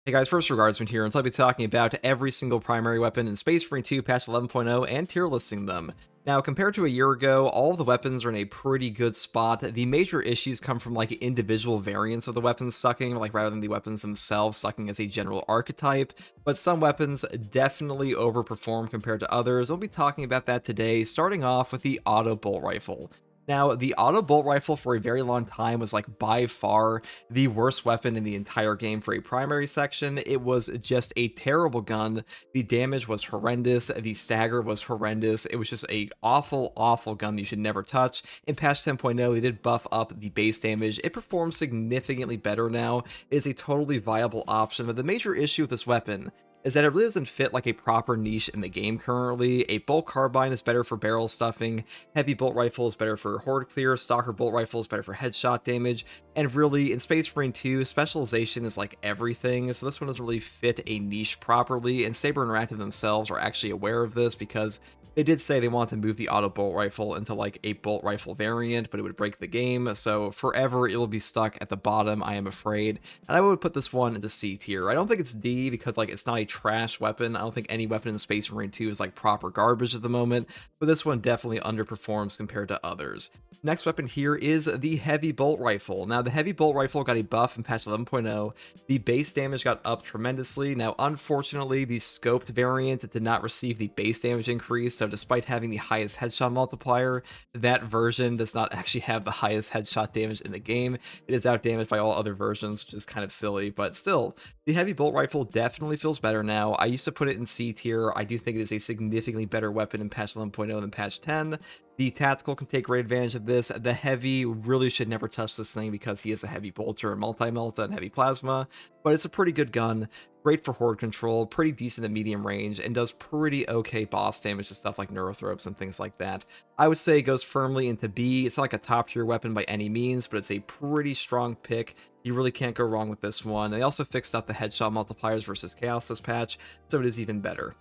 Hey guys, first Regardsman here, and so I'll be talking about every single primary weapon in Space Marine 2 patch 11.0 and tier listing them. Now, compared to a year ago, all of the weapons are in a pretty good spot. The major issues come from like individual variants of the weapons sucking, like rather than the weapons themselves sucking as a general archetype, but some weapons definitely overperform compared to others. We'll be talking about that today, starting off with the Auto Bolt Rifle. Now, the auto bolt rifle for a very long time was like by far the worst weapon in the entire game for a primary section. It was just a terrible gun. The damage was horrendous. The stagger was horrendous. It was just a awful, awful gun you should never touch. In patch 10.0, they did buff up the base damage. It performs significantly better now. It is a totally viable option, but the major issue with this weapon is that it really doesn't fit like a proper niche in the game currently. A bolt carbine is better for barrel stuffing, heavy bolt rifle is better for horde clear, stalker bolt rifle is better for headshot damage, and really in Space Marine 2, specialization is like everything, so this one doesn't really fit a niche properly, and Saber Interactive themselves are actually aware of this because they did say they wanted to move the auto bolt rifle into like a bolt rifle variant, but it would break the game, so forever it will be stuck at the bottom, I am afraid. And I would put this one into C tier. I don't think it's D because like it's not a trash weapon. I don't think any weapon in Space Marine 2 is like proper garbage at the moment, but this one definitely underperforms compared to others. Next weapon here is the heavy bolt rifle. Now the heavy bolt rifle got a buff in patch 11.0. The base damage got up tremendously. Now unfortunately the scoped variant did not receive the base damage increase, so despite having the highest headshot multiplier, that version does not actually have the highest headshot damage in the game. It is outdamaged by all other versions, which is kind of silly, but still, the heavy bolt rifle definitely feels better now. I used to put it in C tier. I do think it is a significantly better weapon in patch 11.0 than patch 10. The tactical can take great advantage of this. The heavy really should never touch this thing because he is a heavy bolter and multi-melta and heavy plasma, but it's a pretty good gun. Great for horde control, pretty decent at medium range, and does pretty okay boss damage to stuff like neurothropes and things like that. I would say it goes firmly into B. It's not like a top tier weapon by any means, but it's a pretty strong pick. You really can't go wrong with this one. They also fixed up the headshot multipliers versus chaos this patch, so it is even better.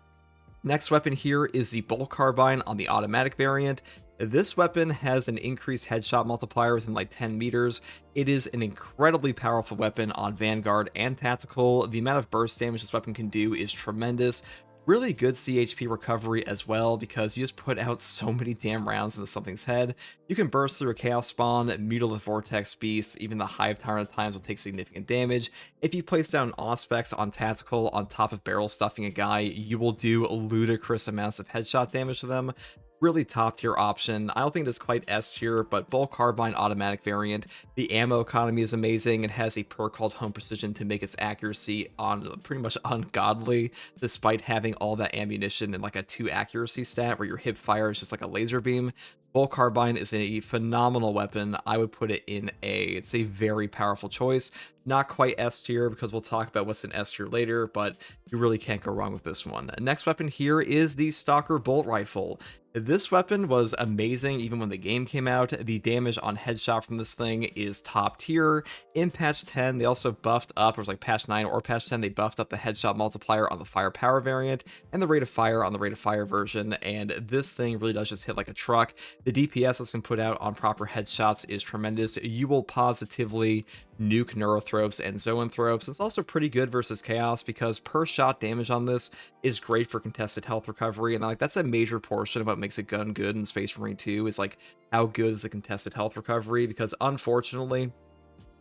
Next weapon here is the bolt carbine on the automatic variant. This weapon has an increased headshot multiplier within like 10 meters. It is an incredibly powerful weapon on Vanguard and Tactical. The amount of burst damage this weapon can do is tremendous. Really good CHP recovery as well because you just put out so many damn rounds into something's head. You can burst through a Chaos Spawn, Mutilate Vortex Beast, even the Hive Tyrant at times will take significant damage. If you place down Auspex on Tactical on top of barrel stuffing a guy, you will do ludicrous amounts of headshot damage to them. Really top tier option. I don't think it is quite S tier, but bolt carbine automatic variant. The ammo economy is amazing. It has a perk called Home Precision to make its accuracy on pretty much ungodly, despite having all that ammunition and like a 2 accuracy stat where your hip fire is just like a laser beam. Bolt carbine is a phenomenal weapon. I would put it in A. It's a very powerful choice. Not quite S tier because we'll talk about what's in S tier later, but you really can't go wrong with this one. Next weapon here is the Stalker bolt rifle. This weapon was amazing even when the game came out. The damage on headshot from this thing is top tier. In patch 10, they also buffed up, or it was like patch 9 or patch 10, they buffed up the headshot multiplier on the firepower variant and the rate of fire on the rate of fire version, and this thing really does just hit like a truck. The DPS this can put out on proper headshots is tremendous. You will positively nuke neurothropes and zoanthropes. It's also pretty good versus chaos because per shot damage on this is great for contested health recovery, and like that's a major portion of what makes a gun good in Space Marine 2 is like how good is the contested health recovery, because unfortunately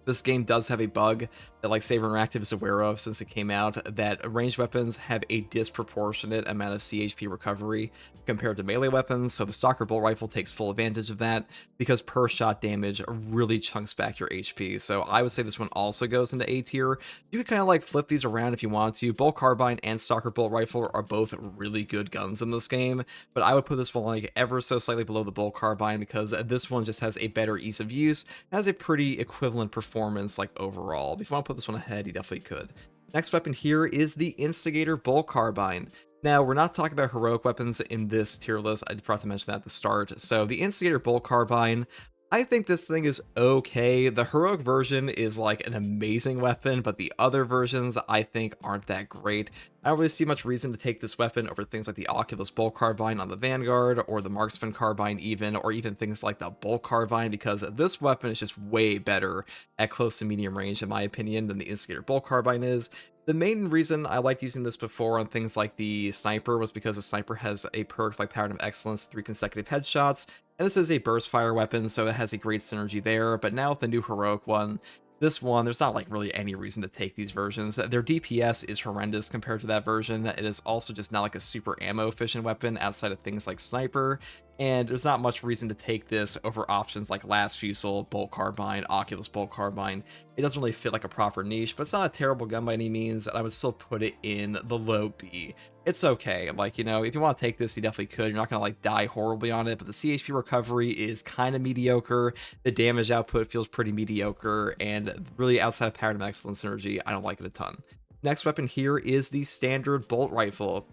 this game does have a bug that like Saber Interactive is aware of since it came out, that ranged weapons have a disproportionate amount of CHP recovery compared to melee weapons, so the Stalker bolt rifle takes full advantage of that because per shot damage really chunks back your HP. So I would say this one also goes into A tier. You could kind of like flip these around if you want to. Bolt carbine and Stalker bolt rifle are both really good guns in this game, but I would put this one like ever so slightly below the bolt carbine because this one just has a better ease of use, has a pretty equivalent performance like overall. If you want to put this one ahead, you definitely could. Next weapon here is the Instigator bolt carbine. Now, we're not talking about heroic weapons in this tier list. I forgot to mention that at the start. So the Instigator bolt carbine, I think this thing is okay. The heroic version is like an amazing weapon, but the other versions I think aren't that great. I don't really see much reason to take this weapon over things like the Occulus Carbine on the Vanguard, or the Marksman Carbine even, or even things like the Bolt Carbine, because this weapon is just way better at close to medium range in my opinion than the Instigator Bolt Carbine is. The main reason I liked using this before on things like the sniper was because the sniper has a perk like Pattern of Excellence, 3 consecutive headshots, and this is a burst fire weapon, so it has a great synergy there. But now with the new heroic one, this one, there's not like really any reason to take these versions. Their DPS is horrendous compared to that version. It is also just not like a super ammo efficient weapon outside of things like sniper. And there's not much reason to take this over options like Last Fusil, Bolt Carbine, Oculus Bolt Carbine. It doesn't really fit like a proper niche, but it's not a terrible gun by any means, and I would still put it in the low B. It's okay. Like, you know, if you want to take this, you definitely could. You're not going to like die horribly on it, but the CHP recovery is kind of mediocre. The damage output feels pretty mediocre, and really outside of Pattern of Excellence synergy, I don't like it a ton. Next weapon here is the standard bolt rifle.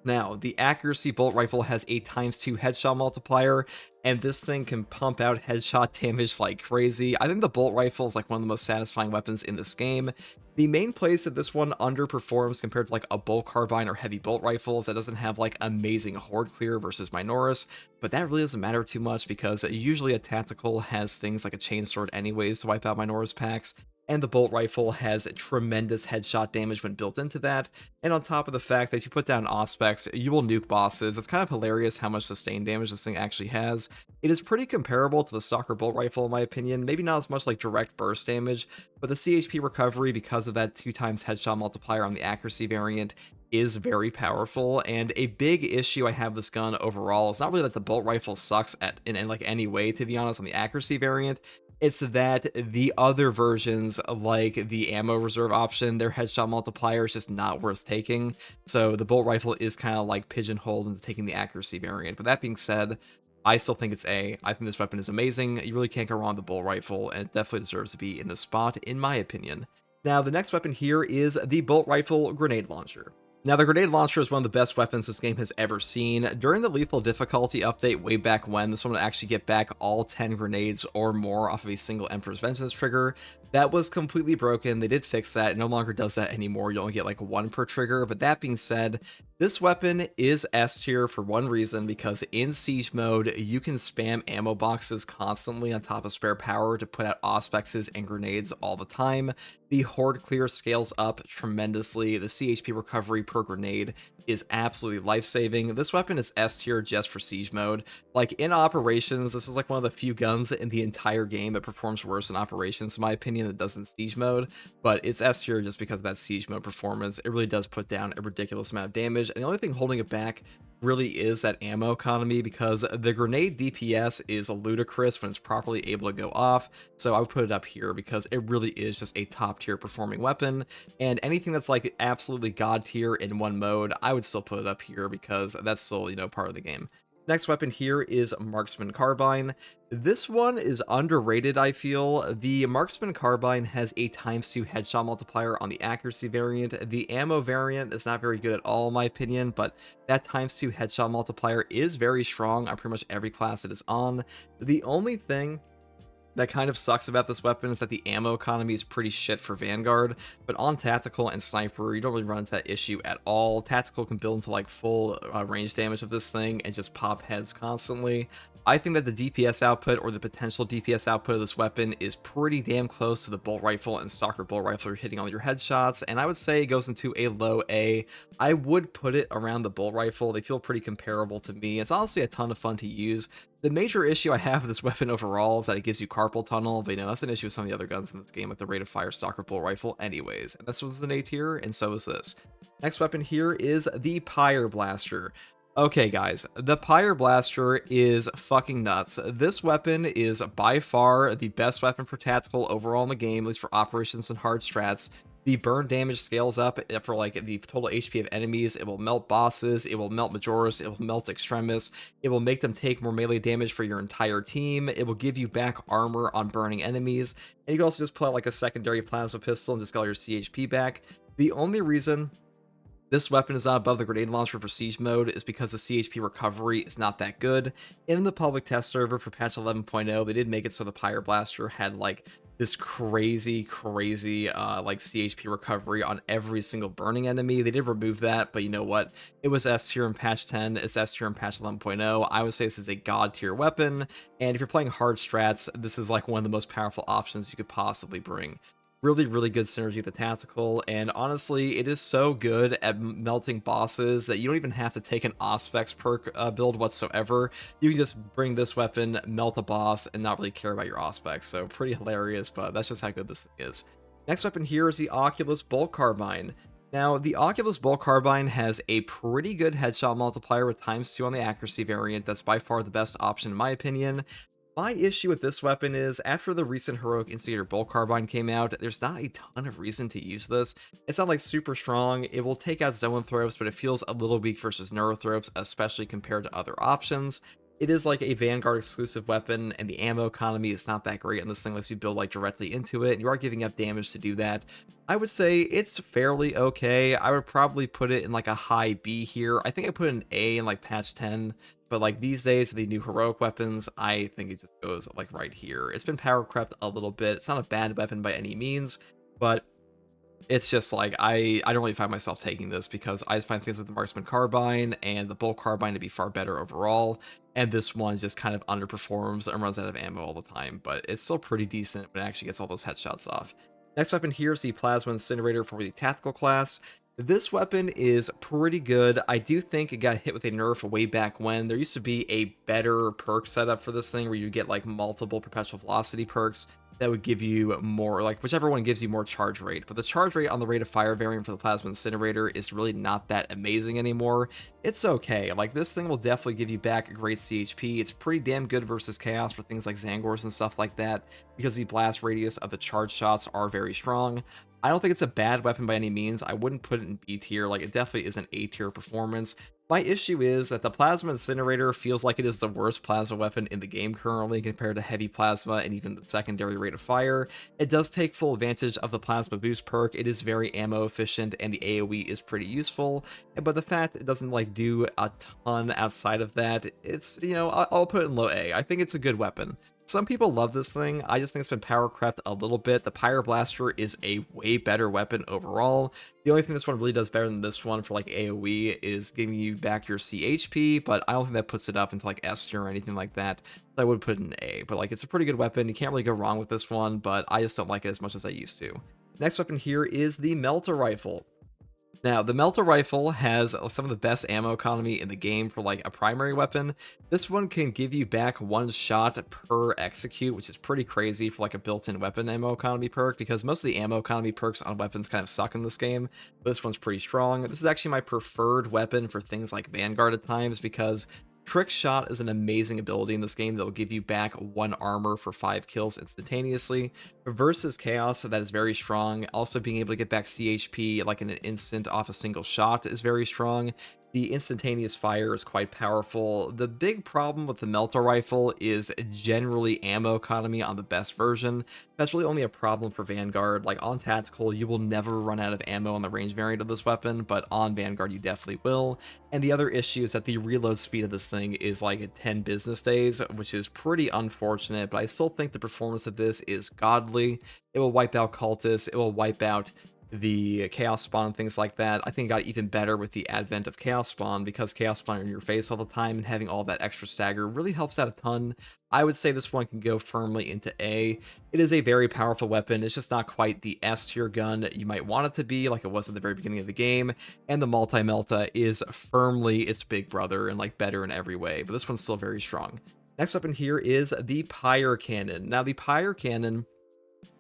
Now, the accuracy bolt rifle has a ×2 headshot multiplier, and this thing can pump out headshot damage like crazy. I think the bolt rifle is like one of the most satisfying weapons in this game. The main place that this one underperforms compared to like a bolt carbine or heavy bolt rifles that doesn't have like amazing horde clear versus Minoris, but that really doesn't matter too much because usually a tactical has things like a chainsword anyways to wipe out Minoris packs. And the bolt rifle has tremendous headshot damage when built into that, and on top of the fact that if you put down Auspex, you will nuke bosses. It's kind of hilarious how much sustained damage this thing actually has. It is pretty comparable to the Stalker bolt rifle in my opinion, maybe not as much like direct burst damage, but the CHP recovery, because of that 2x headshot multiplier on the accuracy variant, is very powerful. And a big issue I have with this gun overall is not really that the bolt rifle sucks in like any way, to be honest, on the accuracy variant. It's that the other versions, like the ammo reserve option, their headshot multiplier is just not worth taking. So the bolt rifle is kind of like pigeonholed into taking the accuracy variant. But that being said, I still think it's A. I think this weapon is amazing. You really can't go wrong with the bolt rifle, and it definitely deserves to be in this spot, in my opinion. Now, the next weapon here is the bolt rifle grenade launcher. Now, the grenade launcher is one of the best weapons this game has ever seen. During the lethal difficulty update way back when, this one would actually get back all 10 grenades or more off of a single Emperor's Vengeance trigger. That was completely broken. They did fix that. It no longer does that anymore. You only get like 1 per trigger. But that being said, this weapon is S tier for one reason, because in siege mode, you can spam ammo boxes constantly on top of spare power to put out Auspexes and grenades all the time. The horde clear scales up tremendously. The CHP recovery per grenade is absolutely life-saving. This weapon is S tier just for siege mode. Like in operations, this is like one of the few guns in the entire game that performs worse in operations, in my opinion, than it does in siege mode. But it's S tier just because of that siege mode performance. It really does put down a ridiculous amount of damage, and the only thing holding it back really is that ammo economy, because the grenade DPS is ludicrous when it's properly able to go off. So I would put it up here because it really is just a top tier performing weapon, and anything that's like absolutely god tier in one mode, I would still put it up here because that's still, you know, part of the game. Next weapon here is Marksman Carbine. This one is underrated, I feel. The Marksman Carbine has a ×2 headshot multiplier on the accuracy variant. The ammo variant is not very good at all, in my opinion, but that ×2 headshot multiplier is very strong on pretty much every class it is on. The only thing that kind of sucks about this weapon is that the ammo economy is pretty shit for Vanguard, but on Tactical and Sniper, you don't really run into that issue at all. Tactical can build into like full range damage of this thing and just pop heads constantly. I think that the DPS output, or the potential DPS output of this weapon, is pretty damn close to the bolt rifle and Stalker bolt rifle you're hitting all your headshots, and I would say it goes into a low A. I would put it around the bolt rifle. They feel pretty comparable to me. It's honestly a ton of fun to use. The major issue I have with this weapon overall is that it gives you carpal tunnel, but you know, that's an issue with some of the other guns in this game with the rate of fire Stalker bolt rifle anyways, and this was an A tier, and so is this. Next weapon here is the Pyreblaster. Okay guys, the Pyreblaster is fucking nuts. This weapon is by far the best weapon for tactical overall in the game, at least for operations and hard strats. The burn damage scales up for like the total HP of enemies. It will melt bosses, it will melt Majoris, it will melt Extremis, it will make them take more melee damage for your entire team, it will give you back armor on burning enemies, and you can also just put out like a secondary plasma pistol and just get all your CHP back. The only reason this weapon is not above the grenade launcher for siege mode is because the CHP recovery is not that good. In the public test server for patch 11.0, they did make it so the Pyreblaster had like this crazy like CHP recovery on every single burning enemy. They did remove that, but you know what? It was S tier in patch 10, it's S tier in patch 11.0. I would say this is a god tier weapon, and if you're playing hard strats, this is like one of the most powerful options you could possibly bring. Really good synergy with the tactical, and honestly, it is so good at melting bosses that you don't even have to take an Auspex perk build whatsoever. You can just bring this weapon, melt a boss, and not really care about your Auspex, so pretty hilarious, but that's just how good this thing is. Next weapon here is the Oculus Carbine. Now, the Oculus Carbine has a pretty good headshot multiplier with ×2 on the accuracy variant. That's by far the best option in my opinion. My issue with this weapon is, after the recent heroic Instigator Bolt Carbine came out, there's not a ton of reason to use this. It's not like super strong, it will take out Zoanthropes, but it feels a little weak versus Neurothropes, especially compared to other options. It is like a Vanguard exclusive weapon, and the ammo economy is not that great on this thing unless you build like directly into it, and you are giving up damage to do that. I would say it's fairly okay. I would probably put it in like a high B here. I think I put an A in like patch 10. But like these days, with the new heroic weapons, I think it just goes like right here. It's been power crept a little bit. It's not a bad weapon by any means, but it's just like I don't really find myself taking this because I just find things like the Marksman Carbine and the Bolt Carbine to be far better overall. And this one just kind of underperforms and runs out of ammo all the time, but it's still pretty decent when it actually gets all those headshots off. Next weapon here is the Plasma Incinerator for the tactical class. This weapon is pretty good. I do think it got hit with a nerf way back when. There used to be a better perk setup for this thing where you get like multiple perpetual velocity perks that would give you more, like whichever one gives you more charge rate. But the charge rate on the rate of fire variant for the Plasma Incinerator is really not that amazing anymore. It's okay. Like this thing will definitely give you back a great CHP. It's pretty damn good versus Chaos for things like Zangors and stuff like that because the blast radius of the charge shots are very strong. I don't think it's a bad weapon by any means. I wouldn't put it in B tier. Like, it definitely is an A tier performance. My issue is that the Plasma Incinerator feels like it is the worst plasma weapon in the game currently compared to Heavy Plasma and even the secondary rate of fire. It does take full advantage of the Plasma Boost perk. It is very ammo efficient and the AoE is pretty useful. But the fact it doesn't like do a ton outside of that, it's, you know, I'll put it in low A. I think it's a good weapon. Some people love this thing. I just think it's been power crept a little bit. The Pyreblaster is a way better weapon overall. The only thing this one really does better than this one for like AoE is giving you back your CHP, but I don't think that puts it up into like S tier or anything like that. So I would put it in A, but like it's a pretty good weapon. You can't really go wrong with this one, but I just don't like it as much as I used to. Next weapon here is the Melta Rifle. Now, the Melta Rifle has some of the best ammo economy in the game for like a primary weapon. This one can give you back one shot per execute, which is pretty crazy for like a built-in weapon ammo economy perk, because most of the ammo economy perks on weapons kind of suck in this game, but this one's pretty strong. This is actually my preferred weapon for things like Vanguard at times, because Trick Shot is an amazing ability in this game that will give you back 1 armor for 5 kills instantaneously. Versus Chaos, that is very strong. Also being able to get back CHP like in an instant off a single shot is very strong. The instantaneous fire is quite powerful. The big problem with the Melta Rifle is generally ammo economy on the best version. That's really only a problem for Vanguard. Like on Tactical, you will never run out of ammo on the range variant of this weapon, but on Vanguard you definitely will. And the other issue is that the reload speed of this thing is like 10 business days, which is pretty unfortunate, but I still think the performance of this is godly. It will wipe out Cultists, it will wipe out the Chaos Spawn and things like that. I think it got even better with the advent of Chaos Spawn, because Chaos Spawn are in your face all the time and having all that extra stagger really helps out a ton. I would say this one can go firmly into A. It is a very powerful weapon. It's just not quite the S tier gun you might want it to be, like it was at the very beginning of the game. And the Multi-Melta is firmly its big brother and like better in every way, but this one's still very strong. Next weapon here is the Pyrecannon. Now the Pyrecannon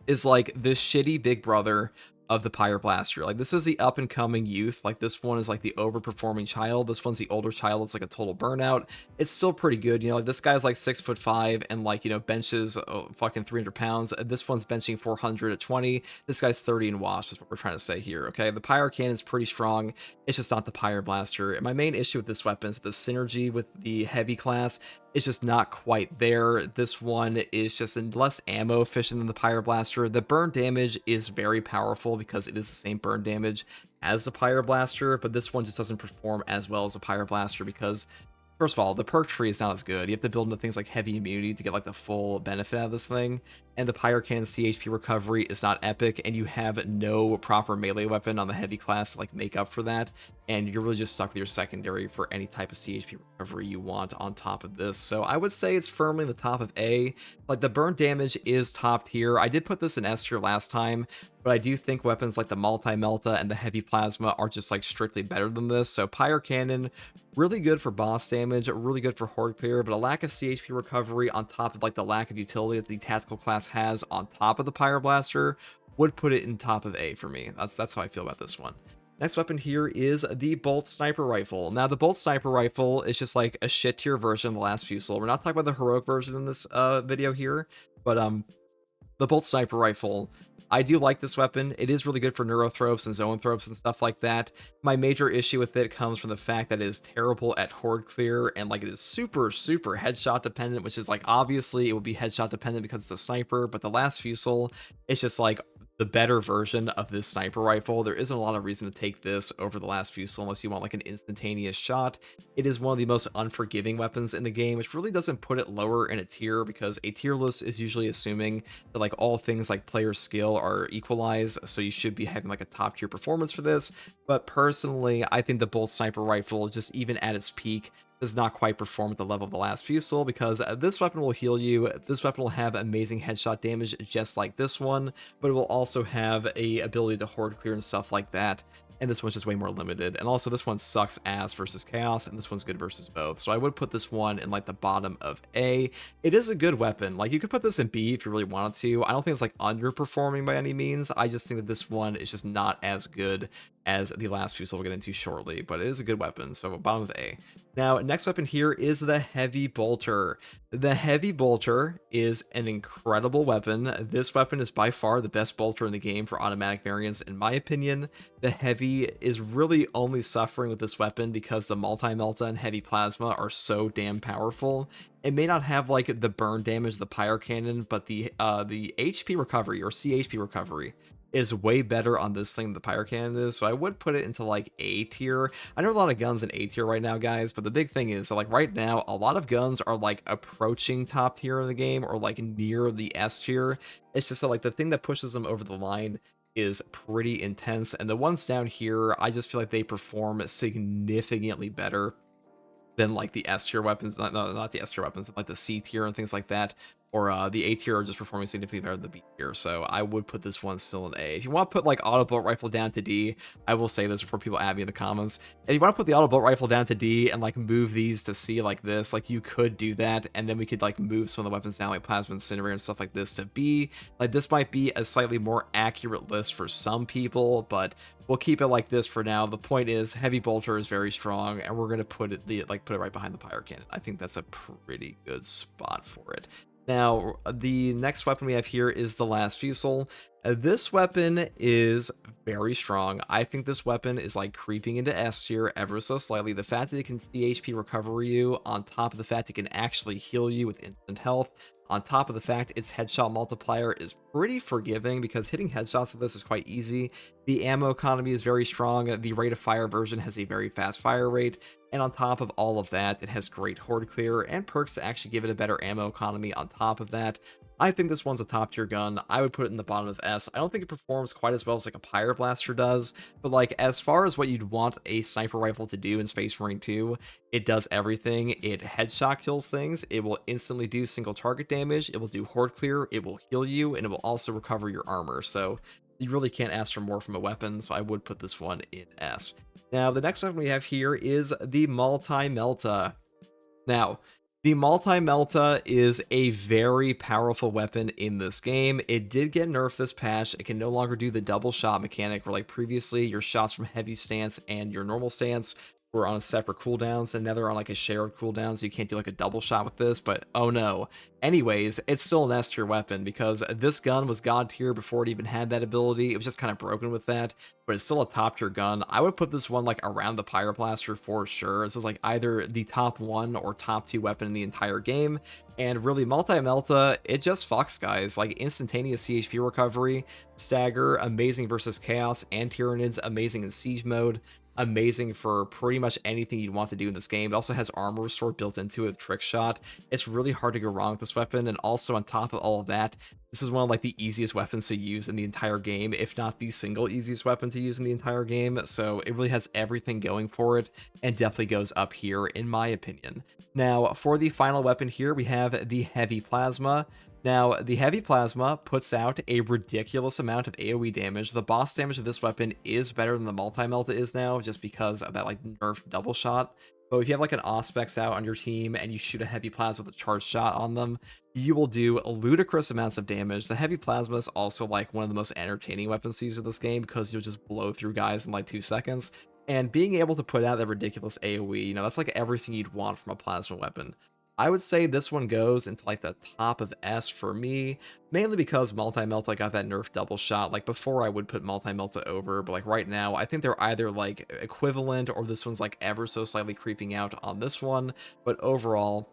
is like this shitty big brother of the Pyreblaster. Like this is the up and coming youth. Like this one is like the overperforming child. This one's the older child. It's like a total burnout. It's still pretty good. You know, like this guy's like 6'5" and like, you know, benches fucking 300 pounds. This one's benching 400 at 20. This guy's 30 and washed is what we're trying to say here. Okay. The Pyrecannon is pretty strong. It's just not the Pyreblaster. And my main issue with this weapon is the synergy with the heavy class. It's just not quite there. This one is just less ammo efficient than the Pyreblaster. The burn damage is very powerful because it is the same burn damage as the Pyreblaster, but this one just doesn't perform as well as the Pyreblaster because, first of all, the perk tree is not as good. You have to build into things like heavy immunity to get like the full benefit out of this thing. and the Pyrecannon CHP recovery is not epic, and you have no proper melee weapon on the heavy class to like make up for that, and you're really just stuck with your secondary for any type of CHP recovery you want on top of this. So I would say it's firmly in the top of A. Like, the burn damage is top tier. I did put this in S tier last time, but I do think weapons like the Melta and the heavy plasma are just like strictly better than this. So Pyrecannon, really good for boss damage, really good for horde clear, but a lack of CHP recovery on top of like the lack of utility that the tactical class has on top of the Pyreblaster would put it in top of A for me. That's how I feel about this one. Next weapon here is the Bolt Sniper Rifle. Now, the Bolt Sniper Rifle is just like a shit tier version of the last Fusil. We're not talking about the heroic version in this video here, but the Bolt Sniper Rifle, I do like this weapon. It is really good for neurothropes and zoanthropes and stuff like that. My major issue with it comes from the fact that it is terrible at horde clear, and like it is super headshot dependent, which is like, obviously it would be headshot dependent because it's a sniper, but the last Fusil, it's just like the better version of this sniper rifle. There isn't a lot of reason to take this over the last Fusil unless you want like an instantaneous shot. It is one of the most unforgiving weapons in the game, which really doesn't put it lower in a tier, because a tier list is usually assuming that like all things like player skill are equalized, so you should be having like a top tier performance for this. But personally, I think the Bolt Sniper Rifle, just even at its peak, does not quite perform at the level of the last Fusil, because this weapon will heal you. This weapon will have amazing headshot damage just like this one, but it will also have a ability to horde clear and stuff like that. And this one's just way more limited. And also this one sucks ass versus chaos, and this one's good versus both. So I would put this one in like the bottom of A. It is a good weapon. Like, you could put this in B if you really wanted to. I don't think it's like underperforming by any means. I just think that this one is just not as good as the last Fusil we'll get into shortly, but it is a good weapon. So bottom of A. Now, next weapon here is the Heavy Bolter. The Heavy Bolter is an incredible weapon. This weapon is by far the best bolter in the game for automatic variants, in my opinion. The Heavy is really only suffering with this weapon because the Melta and Heavy Plasma are so damn powerful. It may not have like the burn damage of the Pyrecannon, but the HP recovery or CHP recovery is way better on this thing than the Pyrecannon is, so I would put it into like A tier. I know a lot of guns in A tier right now, guys, but the big thing is that like right now a lot of guns are like approaching top tier in the game or like near the S tier. It's just that like the thing that pushes them over the line is pretty intense, and the ones down here, I just feel like they perform significantly better than like the S tier weapons, not the S tier weapons, like the C tier and things like that, or the A tier are just performing significantly better than the B tier. So I would put this one still in A. If you want to put like auto bolt rifle down to D, I will say this before people add me in the comments. If you want to put the auto bolt rifle down to D and like move these to C like this, like you could do that, and then we could like move some of the weapons down like plasma incinerator and stuff like this to B. Like, this might be a slightly more accurate list for some people, but we'll keep it like this for now. The point is, Heavy Bolter is very strong, and we're gonna put it right behind the Pyrecannon. I think that's a pretty good spot for it. Now, the next weapon we have here is the last Fusil. This weapon is very strong. I think this weapon is like creeping into S tier ever so slightly. The fact that it can CHP recover you, on top of the fact it can actually heal you with instant health, on top of the fact its headshot multiplier is pretty forgiving because hitting headshots with this is quite easy. The ammo economy is very strong. The rate of fire version has a very fast fire rate. And on top of all of that, it has great horde clear and perks to actually give it a better ammo economy on top of that. I think this one's a top tier gun. I would put it in the bottom of S. I don't think it performs quite as well as like a Pyreblaster does, but like as far as what you'd want a sniper rifle to do in Space Marine 2, it does everything. It headshot kills things. It will instantly do single target damage. It will do horde clear. It will heal you, and it will also recover your armor. So you really can't ask for more from a weapon, so I would put this one in S. Now, the next weapon we have here is the Melta. Now, the Melta is a very powerful weapon in this game. It did get nerfed this patch. It can no longer do the double shot mechanic where like previously your shots from heavy stance and your normal stance were on separate cooldowns, and now they're on like a shared cooldown, so you can't do like a double shot with this, but oh no. Anyways, it's still an S tier weapon because this gun was god tier before it even had that ability. It was just kind of broken with that, but it's still a top tier gun. I would put this one like around the Pyreblaster for sure. This is like either the top 1 or top 2 weapon in the entire game. And really, Melta, it just fucks, guys. Like, instantaneous CHP recovery, stagger, amazing versus chaos, and Tyranids, amazing in siege mode. amazing for pretty much anything you'd want to do in this game. It also has armor restore built into it with trick shot. It's really hard to go wrong with this weapon, and also on top of all of that, this is one of like the easiest weapons to use in the entire game, if not the single easiest weapon to use in the entire game. So it really has everything going for it, and definitely goes up here in my opinion. Now for the final weapon here, we have the Heavy Plasma. Now, the Heavy Plasma puts out a ridiculous amount of AoE damage. The boss damage of this weapon is better than the Multi-Melta is now, just because of that like nerfed double shot. But if you have like an Auspex out on your team and you shoot a Heavy Plasma with a charged shot on them, you will do ludicrous amounts of damage. The Heavy Plasma is also like one of the most entertaining weapons to use in this game, because you'll just blow through guys in like 2 seconds. And being able to put out that ridiculous AoE, you know, that's like everything you'd want from a plasma weapon. I would say this one goes into like the top of S for me, mainly because Multi-Melta got that nerf double shot. Like before I would put Multi-Melta over, but like right now I think they're either like equivalent, or this one's like ever so slightly creeping out on this one. But overall,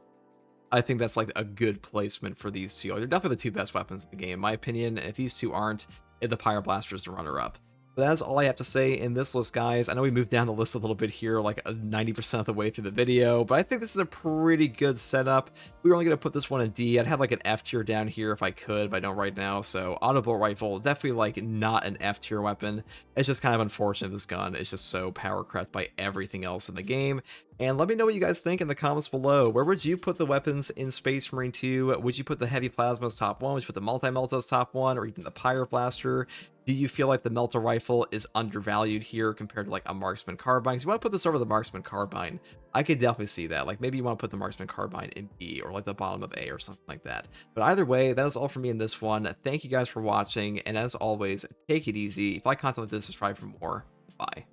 I think that's like a good placement for these two. They're definitely the two best weapons in the game, in my opinion. And if these two aren't, the Pyreblaster is the runner-up. But that's all I have to say in this list, guys. I know we moved down the list a little bit here, like 90% of the way through the video, but I think this is a pretty good setup. We were only going to put this one in D. I'd have like an F tier down here if I could, but I don't right now. So Auto-Bolt Rifle, definitely like not an F tier weapon. It's just kind of unfortunate this gun is just so power crept by everything else in the game. And let me know what you guys think in the comments below. Where would you put the weapons in Space Marine 2? Would you put the Heavy Plasma as top 1? Would you put the Multi-Melta as top 1? Or even the Pyreblaster? Do you feel like the Melta Rifle is undervalued here compared to like a Marksman Carbine? So you want to put this over the Marksman Carbine? I could definitely see that. Like maybe you want to put the Marksman Carbine in B, or like the bottom of A or something like that. But either way, that is all for me in this one. Thank you guys for watching. And as always, take it easy. If you like content like this, subscribe for more. Bye.